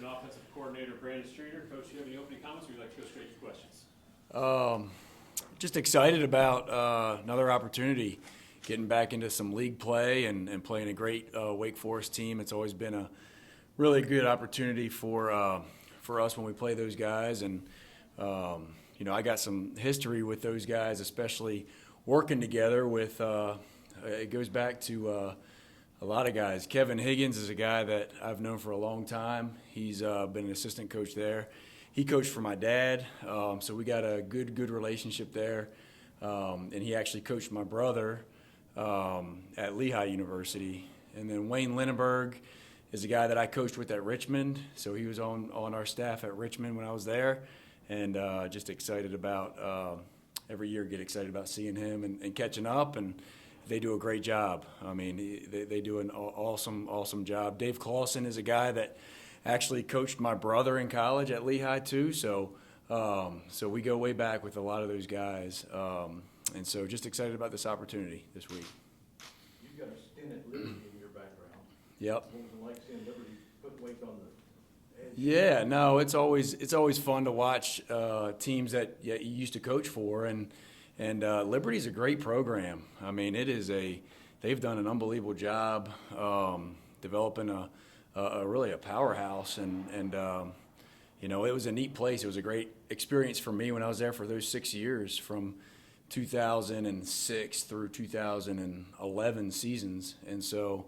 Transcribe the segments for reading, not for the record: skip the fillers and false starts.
offensive coordinator Brandon Streeter. Coach, do you have any opening comments, or would you like to go straight to questions? Just excited about another opportunity, getting back into some league play and playing a great Wake Forest team. It's always been a really good opportunity for us when we play those guys. And, I got some history with those guys, especially working together with it goes back to a lot of guys. Kevin Higgins is a guy that I've known for a long time. He's been an assistant coach there. He coached for my dad, so we got a good relationship there. And he actually coached my brother at Lehigh University. And then Wayne Lindenberg is a guy that I coached with at Richmond, so he was on our staff at Richmond when I was there. And just excited about every year get excited about seeing him and catching up, and they do a great job. I mean, they do an awesome job. Dave Clawson is a guy that actually coached my brother in college at Lehigh too. So we go way back with a lot of those guys. And so just excited about this opportunity this week. You've got a stint at Liberty in your background. Yep. What was it like seeing Liberty put Wake on the edge? Yeah, no, it's always fun to watch teams that you used to coach for, and Liberty's a great program. I mean, they've done an unbelievable job developing really a powerhouse, and it was a neat place. It was a great experience for me when I was there for those 6 years, from 2006 through 2011 seasons. And so,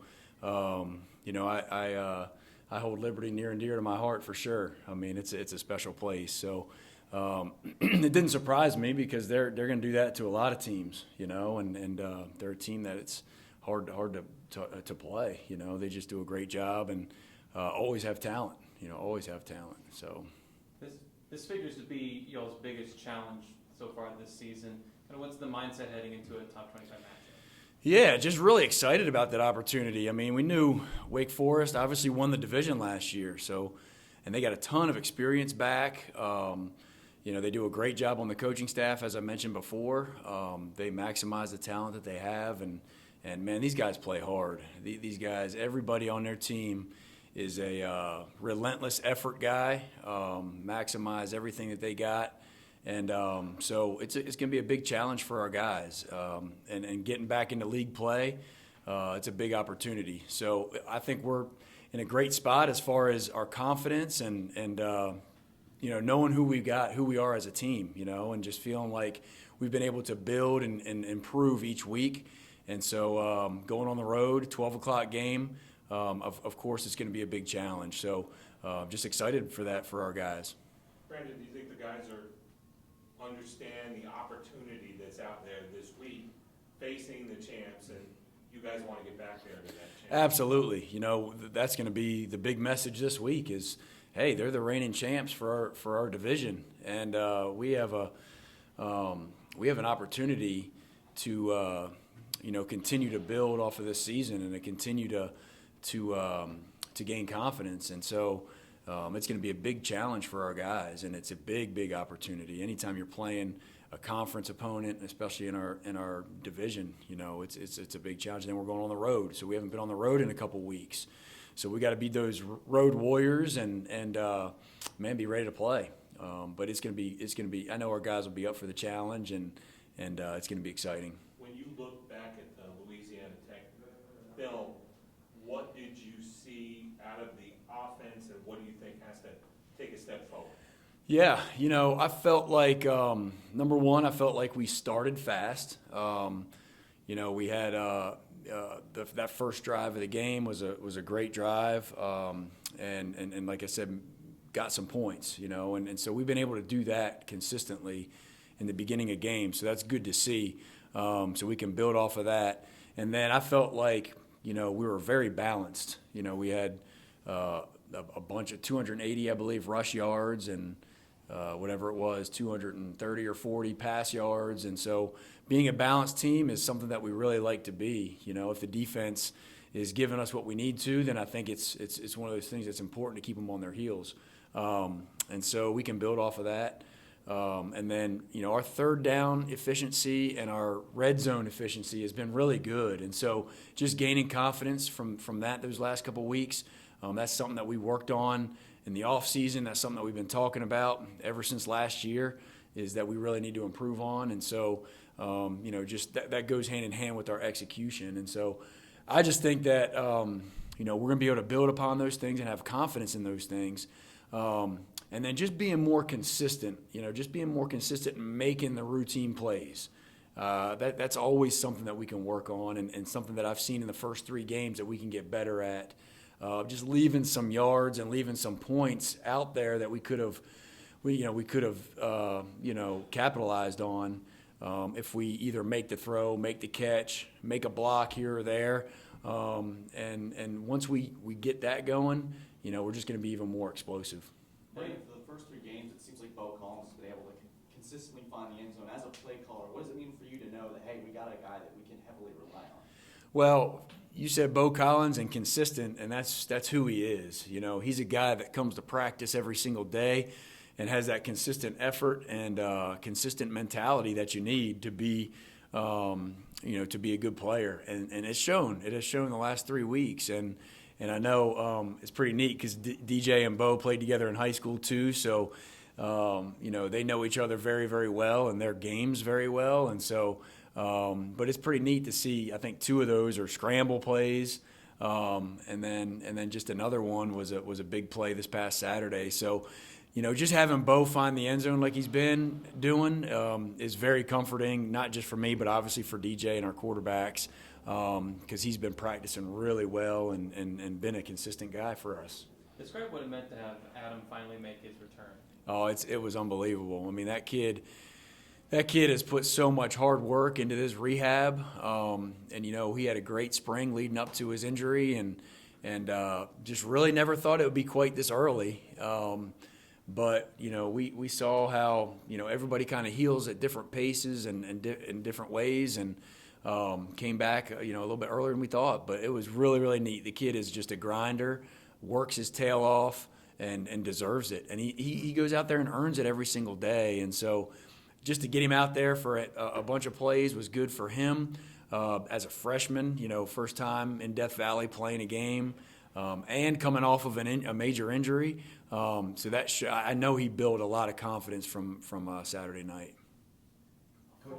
I hold Liberty near and dear to my heart for sure. I mean, it's a special place. So it didn't surprise me, because they're going to do that to a lot of teams, and they're a team that it's hard to play. They just do a great job and always have talent. So This figures to be y'all's biggest challenge so far this season. And what's the mindset heading into a top 25 matchup? Yeah, just really excited about that opportunity. I mean, we knew Wake Forest obviously won the division last year, and they got a ton of experience back. They do a great job on the coaching staff, as I mentioned before. They maximize the talent that they have, and man, these guys play hard. These guys, everybody on their team is a relentless effort guy, maximize everything that they got. And so it's going to be a big challenge for our guys. And getting back into league play, it's a big opportunity. So I think we're in a great spot as far as our confidence and knowing who we are as a team, and just feeling like we've been able to build and improve each week. And so going on the road, 12 o'clock game, of course it's going to be a big challenge. So just excited for that for our guys. Brandon, do you think the guys understand the opportunity that's out there this week, facing the champs, and you guys want to get back there to that chance? Absolutely. That's going to be the big message this week is, hey, they're the reigning champs for our division, and we have an opportunity to continue to build off of this season and to continue to gain confidence. And so it's going to be a big challenge for our guys, and it's a big opportunity. Anytime you're playing a conference opponent, especially in our division, it's a big challenge. And then we're going on the road, so we haven't been on the road in a couple weeks. So we got to be those road warriors and be ready to play. But it's gonna be. I know our guys will be up for the challenge, and it's gonna be exciting. When you look back at the Louisiana Tech film, what did you see out of the offense, and what do you think has to take a step forward? Yeah, I felt like number one, I felt like we started fast. We had. That first drive of the game was a great drive, and like I said, got some points, and so we've been able to do that consistently in the beginning of games, so that's good to see. So we can build off of that, and then I felt like we were very balanced. We had a bunch of 280, I believe, rush yards and whatever it was, 230 or 40 pass yards. And so being a balanced team is something that we really like to be. If the defense is giving us what we need to, then I think it's one of those things that's important to keep them on their heels. And so we can build off of that. And then, our third down efficiency and our red zone efficiency has been really good. And so just gaining confidence from those last couple of weeks, That's something that we worked on in the off season. That's something that we've been talking about ever since last year, is that we really need to improve on. And so, just that goes hand in hand with our execution. And so I just think that, we're going to be able to build upon those things and have confidence in those things. And then just being more consistent, and making the routine plays. That's always something that we can work on, and something that I've seen in the first 3 games that we can get better at. Just leaving some yards and leaving some points out there that we could have capitalized on if we either make the throw, make the catch, make a block here or there. And once we get that going, we're just going to be even more explosive. Right. For the first 3 games, it seems like Beaux Collins has been able to consistently find the end zone. As a play caller, what does it mean for you to know that, hey, we got a guy that we can heavily rely on? Well, you said Beaux Collins and consistent, and that's who he is. He's a guy that comes to practice every single day and has that consistent effort and consistent mentality that you need to be, to be a good player. And it's shown. It has shown the last 3 weeks. And I know it's pretty neat because DJ and Beau played together in high school too. So, they know each other very, very well and their games very well. And so, but it's pretty neat to see. I think 2 of those are scramble plays, and then just another one was a big play this past Saturday. So, just having Beau find the end zone like he's been doing is very comforting, not just for me, but obviously for DJ and our quarterbacks, because he's been practicing really well and been a consistent guy for us. Describe what it meant to have Adam finally make his return. Oh, it was unbelievable. I mean, that kid has put so much hard work into this rehab, and he had a great spring leading up to his injury, and just really never thought it would be quite this early. But we saw how everybody kind of heals at different paces and in different ways, and came back a little bit earlier than we thought. But it was really, really neat. The kid is just a grinder, works his tail off, and deserves it. And he goes out there and earns it every single day. And so just to get him out there for a bunch of plays was good for him as a freshman, first time in Death Valley playing a game, and coming off of a major injury. So I know he built a lot of confidence from Saturday night. Coach,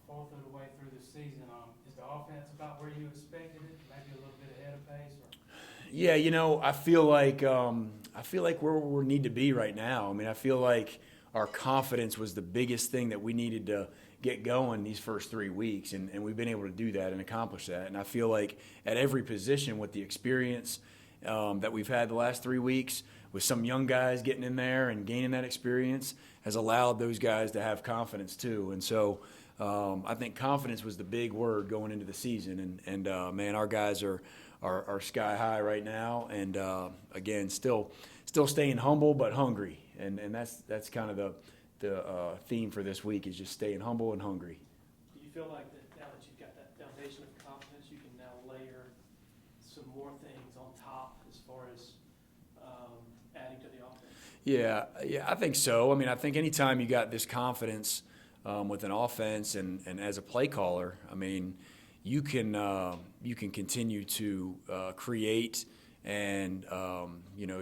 Fourth of the way through the season, is the offense about where you expected it? Maybe a little bit ahead of pace? Or? Yeah, I feel like where we need to be right now. I mean, I feel like our confidence was the biggest thing that we needed to get going these first 3 weeks, and we've been able to do that and accomplish that. And I feel like at every position with the experience that we've had the last 3 weeks, with some young guys getting in there and gaining that experience, has allowed those guys to have confidence too. And so I think confidence was the big word going into the season. And man, our guys are sky high right now. And again, still staying humble but hungry. And that's kind of the theme for this week, is just staying humble and hungry. Do you feel like that now that you've got that foundation of confidence, you can now layer some more things on top as far as adding to the offense? Yeah, I think so. I mean, I think anytime you got this confidence with an offense and as a play caller, I mean, you can continue to create and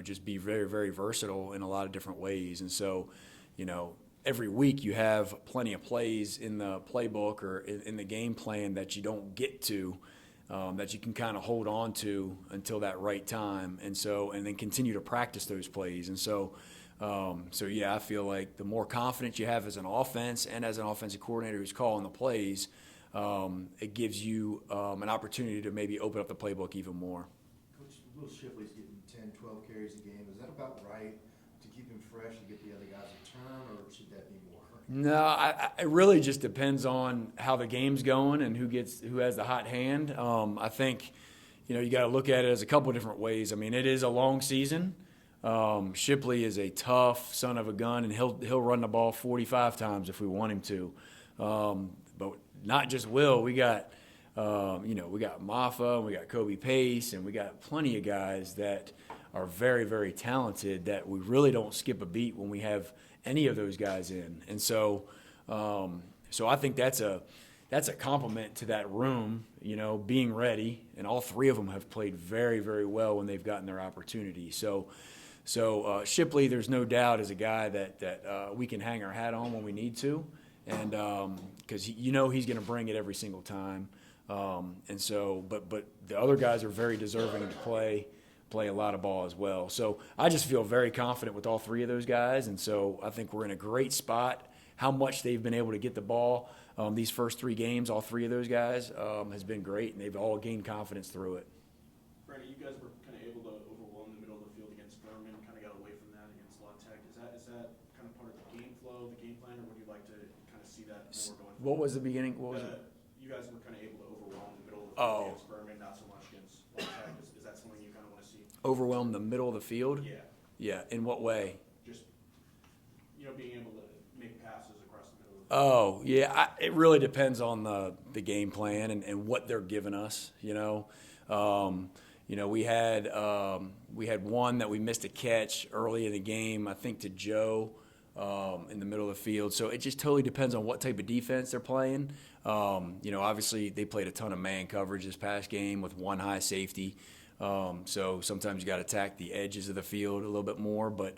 just be very, very versatile in a lot of different ways. And so, every week you have plenty of plays in the playbook or in the game plan that you don't get to, that you can kind of hold on to until that right time, and then continue to practice those plays. And so I feel like the more confidence you have as an offense and as an offensive coordinator who's calling the plays, it gives you an opportunity to maybe open up the playbook even more. Coach, Will Shipley's getting 10, 12 carries a game. Is that about right to keep him fresh and get the other guys a turn, or should that be more? No, it really just depends on how the game's going and who has the hot hand. I think, you got to look at it as a couple of different ways. I mean, it is a long season. Shipley is a tough son of a gun, and he'll run the ball 45 times if we want him to. But not just Will. We got Maffa, and we got Kobe Pace, and we got plenty of guys that are very, very talented that we really don't skip a beat when we have any of those guys in. And so I think that's that's a compliment to that room, being ready. And all three of them have played very, very well when they've gotten their opportunity. So Shipley, there's no doubt, is a guy that we can hang our hat on when we need to, and because he's going to bring it every single time. And so, but the other guys are very deserving to play a lot of ball as well. So I just feel very confident with all three of those guys, and so I think we're in a great spot. How much they've been able to get the ball these first 3 games, all three of those guys, has been great, and they've all gained confidence through it. Brandon, you guys were kind of able to overwhelm the middle of the field against Furman, kind of got away from that against La Tech. Is that kind of part of the game flow, the game plan, or would you like to kind of see that more going forward? What was the beginning? What was it? You guys were kind of able to overwhelm the middle of the Oh. field against Furman, not so much against La Tech. Is that something you kind of want to see? Overwhelm the middle of the field? Yeah, Yeah. In what way? just, being able to make passes across the middle of the field. Oh, yeah. It really depends on the game plan and what they're giving us. We had one that we missed a catch early in the game, I think to Joe, in the middle of the field. So it just totally depends on what type of defense they're playing. Obviously they played a ton of man coverage this past game with one high safety. So sometimes you got to attack the edges of the field a little bit more, but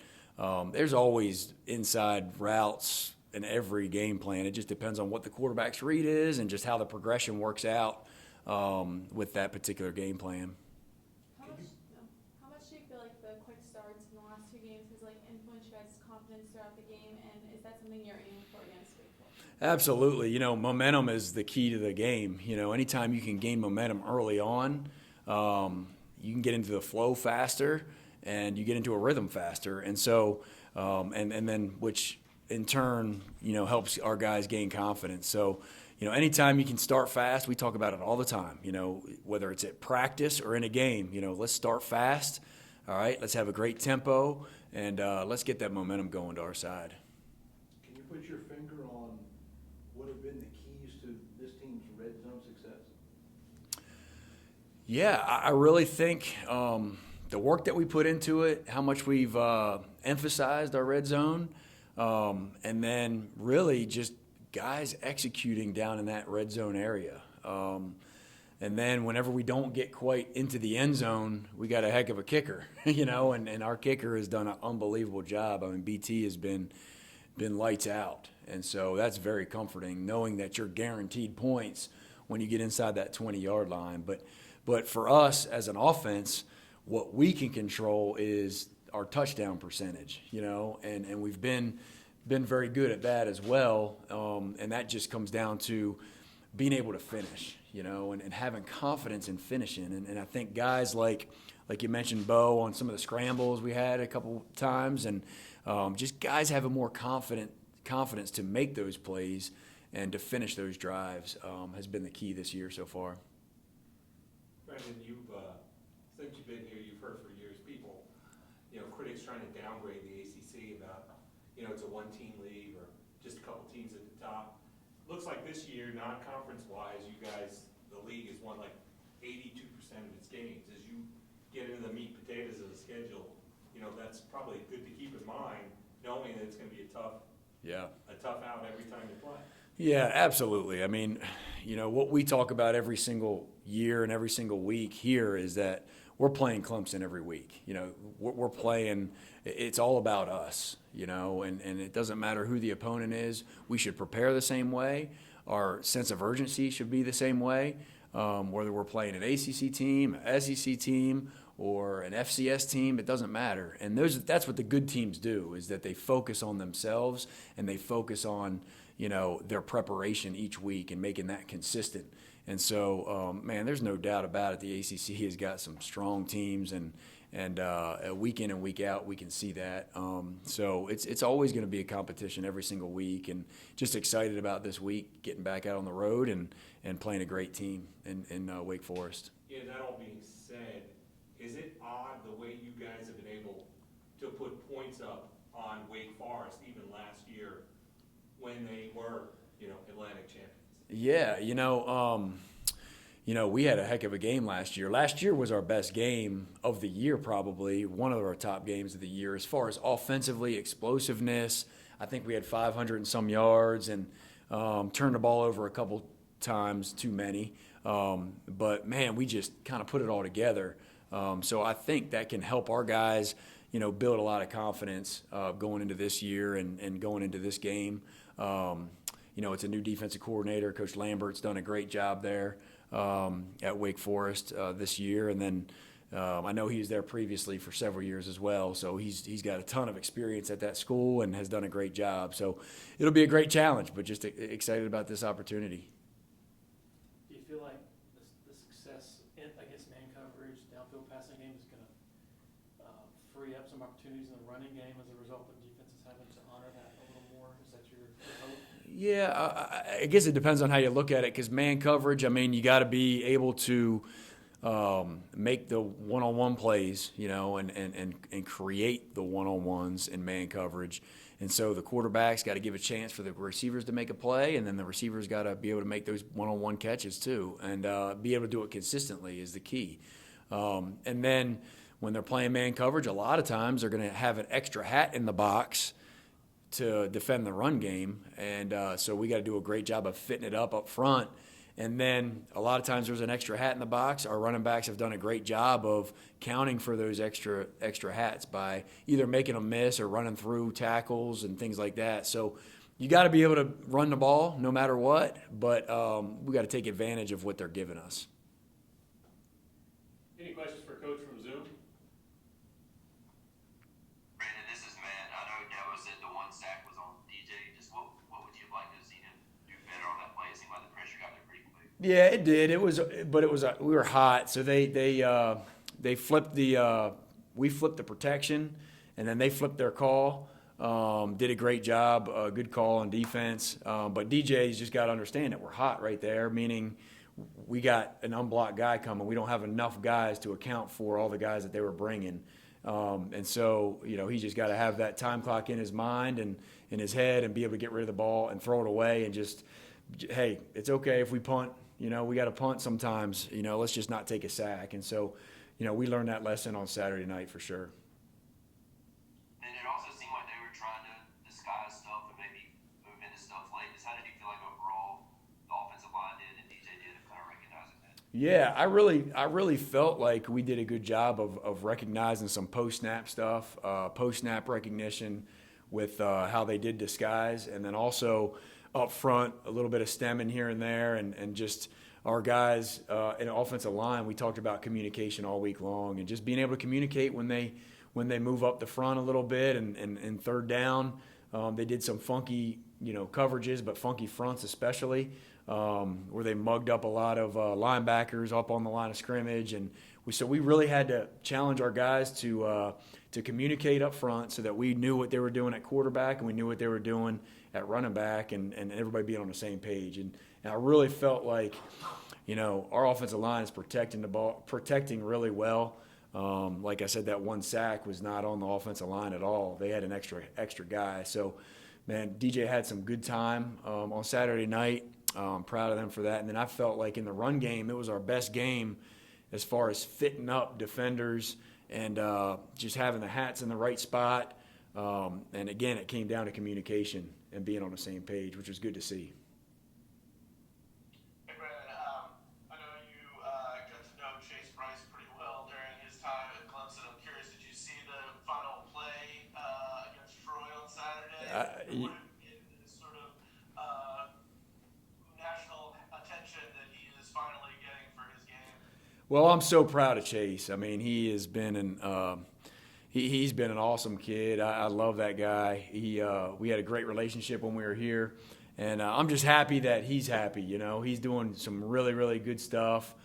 there's always inside routes in every game plan. It just depends on what the quarterback's read is and just how the progression works out with that particular game plan. How much do you feel like the quick starts in the last 2 games has influenced your guys' confidence throughout the game, and is that something you're aiming for against Wake Forest? Absolutely. Momentum is the key to the game. Anytime you can gain momentum early on, you can get into the flow faster and you get into a rhythm faster. And so, and then which in turn, helps our guys gain confidence. So, anytime you can start fast, we talk about it all the time, whether it's at practice or in a game, let's start fast. All right, let's have a great tempo and let's get that momentum going to our side. Can you put your finger on what have been the keys to this team's red zone success? Yeah, I really think the work that we put into it, how much we've emphasized our red zone, and then really just guys executing down in that red zone area. And then whenever we don't get quite into the end zone, we got a heck of a kicker, and our kicker has done an unbelievable job. I mean, BT has been lights out. And so that's very comforting, knowing that you're guaranteed points when you get inside that 20-yard line. But for us as an offense, what we can control is our touchdown percentage, and we've been very good at that as well. And that just comes down to being able to finish, and having confidence in finishing. And I think guys like you mentioned, Beau, on some of the scrambles we had a couple times, and just guys having more confidence to make those plays and to finish those drives has been the key this year so far. Brandon, since you've been here, you've heard for years people, critics trying to downgrade the ACC about, it's a one-team league or just a couple teams at the top. Looks like this year, non-conference-wise, you guys, the league has won 82% of its games. As you get into the meat and potatoes of the schedule, that's probably good to keep in mind, knowing that it's going to be a tough out every time you play. Yeah, absolutely. I mean, what we talk about every single year and every single week here is that we're playing Clemson every week. We're playing, it's all about us, and it doesn't matter who the opponent is. We should prepare the same way. Our sense of urgency should be the same way, whether we're playing an ACC team, an SEC team, or an FCS team, it doesn't matter. And that's what the good teams do, is that they focus on themselves and they focus on, their preparation each week and making that consistent. And so, there's no doubt about it. The ACC has got some strong teams, and week in and week out, we can see that. So it's always going to be a competition every single week, and just excited about this week, getting back out on the road and playing a great team in Wake Forest. Yeah, that all being said, is it odd the way you guys have been able to put points up on Wake Forest even last year when they were, Atlantic champions? Yeah, we had a heck of a game last year. Last year was our best game of the year, probably one of our top games of the year as far as offensively explosiveness. I think we had 500 and some yards and turned the ball over a couple times too many. But man, we just kind of put it all together. So I think that can help our guys, build a lot of confidence going into this year and going into this game. It's a new defensive coordinator. Coach Lambert's done a great job there at Wake Forest this year. And then I know he was there previously for several years as well. So he's got a ton of experience at that school and has done a great job. So it'll be a great challenge, but just excited about this opportunity. Do you feel like the success against man coverage, downfield passing game is going to free up some opportunities in the running game as a result of defenses having to honor that a little more? Is that your hope? Yeah, I guess it depends on how you look at it, because man coverage, you got to be able to make the one-on-one plays, and create the one-on-ones in man coverage. And so the quarterback's got to give a chance for the receivers to make a play, and then the receivers got to be able to make those one-on-one catches too, and be able to do it consistently is the key. And then when they're playing man coverage, a lot of times they're going to have an extra hat in the box to defend the run game, and so we got to do a great job of fitting it up front. And then a lot of times there's an extra hat in the box. Our running backs have done a great job of counting for those extra hats by either making them miss or running through tackles and things like that. So you got to be able to run the ball no matter what, but we got to take advantage of what they're giving us. Any questions for Coach from Zoom? Brandon, this is Matt. I know Dabo said the one sack was on DJ. Just what would you have liked to see him do better on that play? It seemed like the pressure got there pretty quick. Yeah, it did. We were hot, so they flipped we flipped the protection, and then they flipped their call. Did a great job, good call on defense. But DJ's just got to understand that we're hot right there, meaning we got an unblocked guy coming. We don't have enough guys to account for all the guys that they were bringing. And so, he's just got to have that time clock in his mind and in his head and be able to get rid of the ball and throw it away and just, hey, it's okay if we punt. We got to punt sometimes. Let's just not take a sack. And so, we learned that lesson on Saturday night for sure. And it also seemed like they were trying to disguise stuff and maybe move into stuff late. Just how did you feel like overall the offensive line did and DJ did of kind of recognizing that? Yeah, I really felt like we did a good job of recognizing some post-snap stuff, post-snap recognition with how they did disguise, and then also up front a little bit of stemming here and there, and just our guys in offensive line, we talked about communication all week long and just being able to communicate when they move up the front a little bit and third down. They did some funky coverages, but funky fronts especially, where they mugged up a lot of linebackers up on the line of scrimmage, and we really had to challenge our guys to communicate up front so that we knew what they were doing at quarterback and we knew what they were doing at running back, and everybody being on the same page. And I really felt like our offensive line is protecting the ball, protecting really well. Like I said, that one sack was not on the offensive line at all. They had an extra guy. So, man, DJ had some good time on Saturday night. Proud of them for that. And then I felt like in the run game, it was our best game as far as fitting up defenders and just having the hats in the right spot. And, again, it came down to communication and being on the same page, which was good to see. Hey, Brandon, I know you got to know Chase Brice pretty well during his time at Clemson. I'm curious, did you see the final play against Troy on Saturday? What sort of national attention that he is finally getting for his game? Well, I'm so proud of Chase. He has been he's been an awesome kid. I love that guy. We had a great relationship when we were here, and I'm just happy that he's happy. He's doing some really, really good stuff.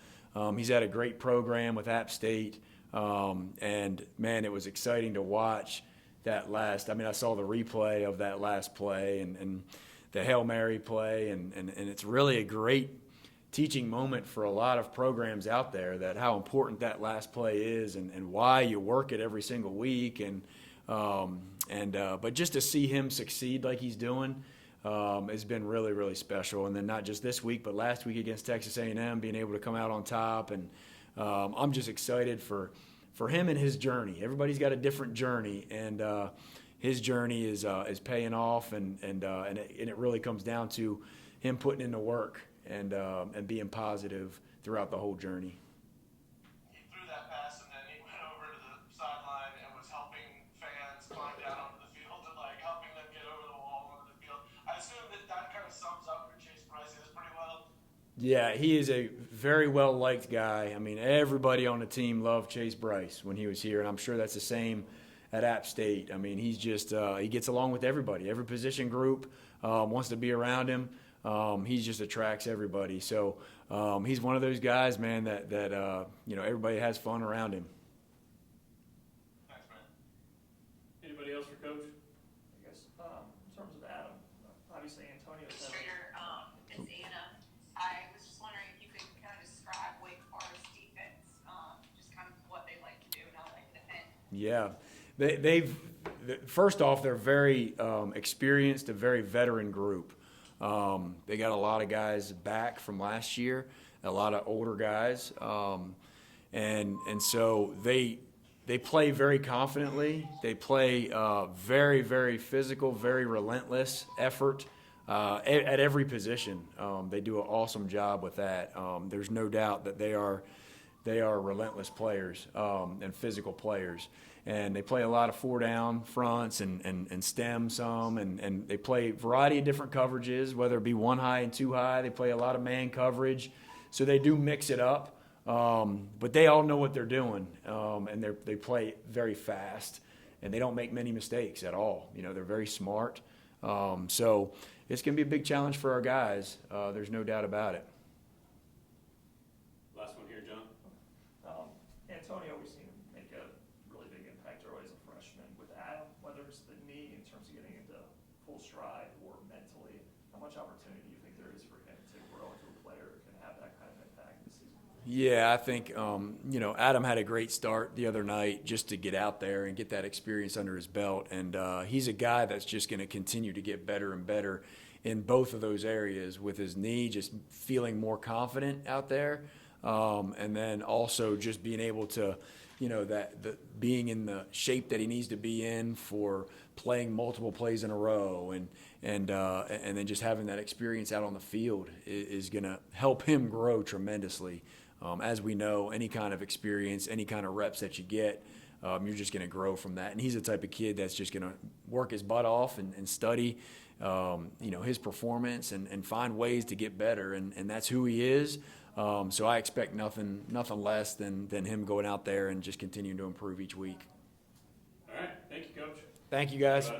He's had a great program with App State, and man, it was exciting to watch that last. I saw the replay of that last play and the Hail Mary play, and it's really a great teaching moment for a lot of programs out there, that how important that last play is and why you work it every single week, but just to see him succeed like he's doing has been really, really special. And then not just this week, but last week against Texas A&M, being able to come out on top, and I'm just excited for him and his journey. Everybody's got a different journey, and his journey is paying off, and it really comes down to him putting in the work and being positive throughout the whole journey. He threw that pass and then he went over to the sideline and was helping fans climb down onto the field and like helping them get over the wall onto the field. I assume that kind of sums up who Chase Brice is pretty well. Yeah, he is a very well-liked guy. I mean, everybody on the team loved Chase Brice when he was here, and I'm sure that's the same at App State. I mean, he's just he gets along with everybody. Every position group wants to be around him. He just attracts everybody. So he's one of those guys, man, that everybody has fun around him. Thanks, man. Anybody else for Coach? I guess, in terms of Adam, obviously Antonio's had Administrator, it's Anna. I was just wondering if you could kind of describe Wake Forest defense, just kind of what they like to do and how they like to defend. Yeah. First off, they're very experienced, a very veteran group. They got a lot of guys back from last year, a lot of older guys, and so they play very confidently. They play very, very physical, very relentless effort at every position. They do an awesome job with that. There's no doubt that they are relentless players and physical players. And they play a lot of 4-down fronts and stem some, and they play a variety of different coverages, whether it be 1 high and 2 high. They play a lot of man coverage, so they do mix it up. But they all know what they're doing, and they play very fast, and they don't make many mistakes at all. They're very smart. So it's going to be a big challenge for our guys. There's no doubt about it. Last one here, John. Antonio, we've seen him make a really big impact early as a freshman. With Adam, whether it's the knee in terms of getting into full stride or mentally, how much opportunity do you think there is for him to grow into a player who can have that kind of impact this season? Yeah, I think, Adam had a great start the other night just to get out there and get that experience under his belt. And he's a guy that's just going to continue to get better and better in both of those areas, with his knee just feeling more confident out there. And then also just being able to, being in the shape that he needs to be in for playing multiple plays in a row, and then just having that experience out on the field is going to help him grow tremendously. As we know, any kind of experience, any kind of reps that you get, you're just going to grow from that. And he's the type of kid that's just going to work his butt off and study, his performance and find ways to get better. And that's who he is. So I expect nothing less than him going out there and just continuing to improve each week. All right. Thank you, Coach. Thank you, guys.